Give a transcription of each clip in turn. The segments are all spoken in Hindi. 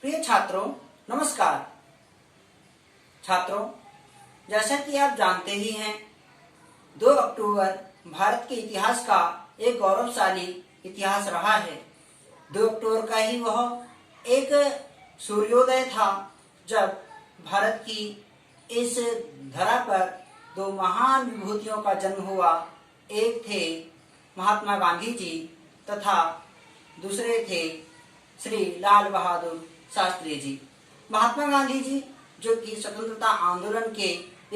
प्रिय छात्रों, नमस्कार। छात्रों, जैसा कि आप जानते ही हैं, 2 अक्टूबर भारत के इतिहास का एक गौरवशाली इतिहास रहा है। 2 अक्टूबर का ही वह एक सूर्योदय था जब भारत की इस धरा पर 2 महान विभूतियों का जन्म हुआ। एक थे महात्मा गांधी जी तथा दूसरे थे श्री लाल बहादुर शास्त्री जी। महात्मा गांधी जी जो कि स्वतंत्रता आंदोलन के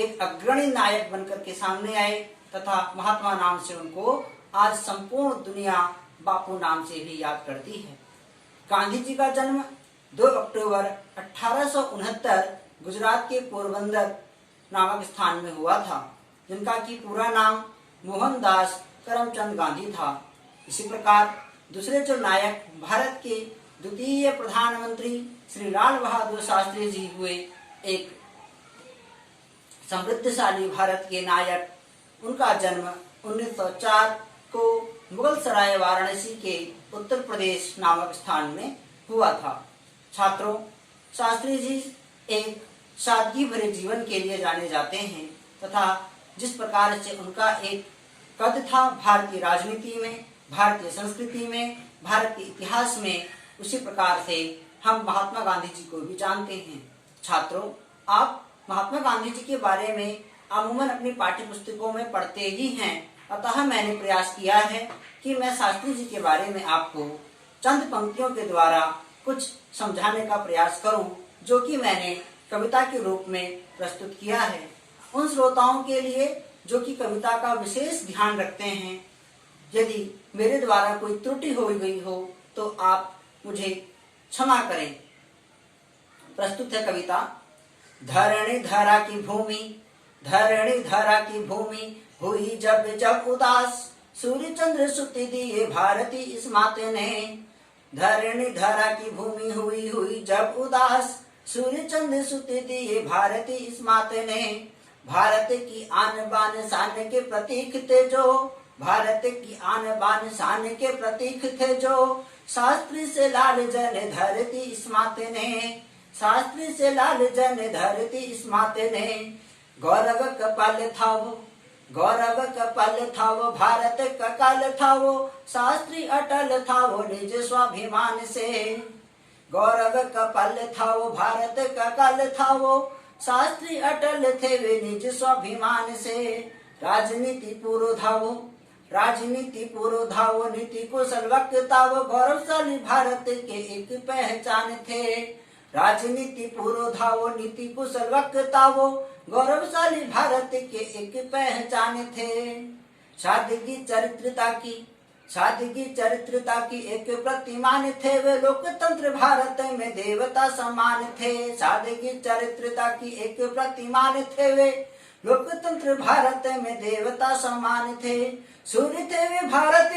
एक अग्रणी नायक बनकर के सामने आए तथा महात्मा नाम से उनको आज संपूर्ण दुनिया बापू नाम से भी याद करती है। गांधी जी का जन्म 2 अक्टूबर 1869 गुजरात के पोरबंदर नामक स्थान में हुआ था, जिनका की पूरा नाम मोहनदास करमचंद गांधी था। इसी प्रकार दूसरे जो नायक भारत के द्वितीय प्रधानमंत्री श्री लाल बहादुर शास्त्री जी हुए, एक समृद्धशाली भारत के नायक। उनका जन्म 1904 को मुगल सराय वाराणसी के उत्तर प्रदेश नामक स्थान में हुआ था। छात्रों, शास्त्री जी एक सादगी भरे जीवन के लिए जाने जाते हैं तथा जिस प्रकार से उनका एक कद था भारतीय राजनीति में, भारतीय संस्कृति में, भारत के इतिहास में, उसी प्रकार से हम महात्मा गांधी जी को भी जानते हैं। छात्रों, आप महात्मा गांधी जी के बारे में अमूमन अपनी पाठ्य पुस्तकों में पढ़ते ही हैं, अतः मैंने प्रयास किया है कि मैं शास्त्री जी के बारे में आपको चंद पंक्तियों के द्वारा कुछ समझाने का प्रयास करूं, जो कि मैंने कविता के रूप में प्रस्तुत किया है। उन श्रोताओं के लिए जो कि कविता का विशेष ध्यान रखते हैं, यदि मेरे द्वारा कोई त्रुटि हो गई हो तो आप मुझे क्षमा करें। प्रस्तुत है कविता। धरणी धरा की भूमि, धरणी धरा की भूमि हुई जब जब उदास, सूर्य चंद्र सुति दिए भारती इस माते ने। धरणी धरा की भूमि हुई हुई जब उदास, सूर्य चंद्र सुति दिए भारती इस माते ने। भारत की आन बान शान के प्रतीक थे जो, भारत की आन बान शान के प्रतीक थे जो, शास्त्री से लाल जन धरती इस माते ने। शास्त्री से लाल जन धरती इस माते ने। गौरव कपाल था वो, गौरव कपाल था वो, भारत का काल था वो, शास्त्री अटल था वो निज स्वाभिमान से। गौरव कपाल था वो, भारत का काल था वो, शास्त्री अटल थे वे निज स्वाभिमान से। राजनीति पूर्व था वो, राजनीति पूर्व था वो, नीति कुशल वक्ता वो, गौरवशाली भारत के एक पहचान थे। राजनीति पूर्व था वो, नीति कुशल वक्ता वो, गौरवशाली भारत के एक पहचान थे। सादगी चरित्रता की, सादगी चरित्रता की एक प्रतिमान थे वे, लोकतंत्र भारत में देवता समान थे। सादगी चरित्रता की एक प्रतिमान थे वे, लोकतंत्र भारत में देवता समान थे। सूर्य थे वे भारत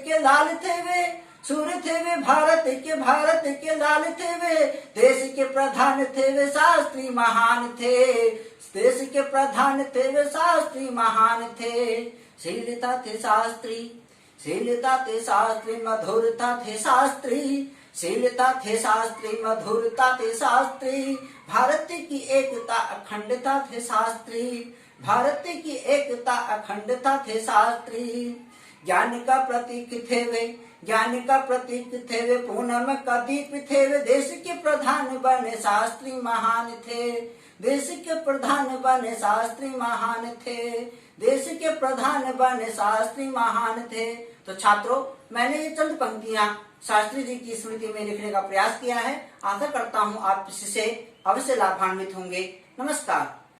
के लाल थे वे, सूर्य थे वे भारत के लाल थे वे। देश के प्रधान थे वे, शास्त्री महान थे। देश के प्रधान थे वे, शास्त्री महान थे। शीलता थे शास्त्री, शीलता थे शास्त्री, मधुरता थे शास्त्री। शीलता थे शास्त्री, मधुरता थे शास्त्री। भारत की एकता अखंडता थे शास्त्री, भारत की एकता अखंडता थे शास्त्री। ज्ञान का प्रतीक थे वे, ज्ञान का प्रतीक थे वे, पूनम का दीप थे वे। देश के प्रधान बने शास्त्री महान थे, देश के प्रधान बने शास्त्री महान थे। देश के प्रधान बने शास्त्री महान थे। तो छात्रों, मैंने ये चंद पंक्तियां शास्त्री जी की स्मृति में लिखने का प्रयास किया है। आशा करता हूँ आप इससे अवश्य लाभान्वित होंगे। नमस्कार।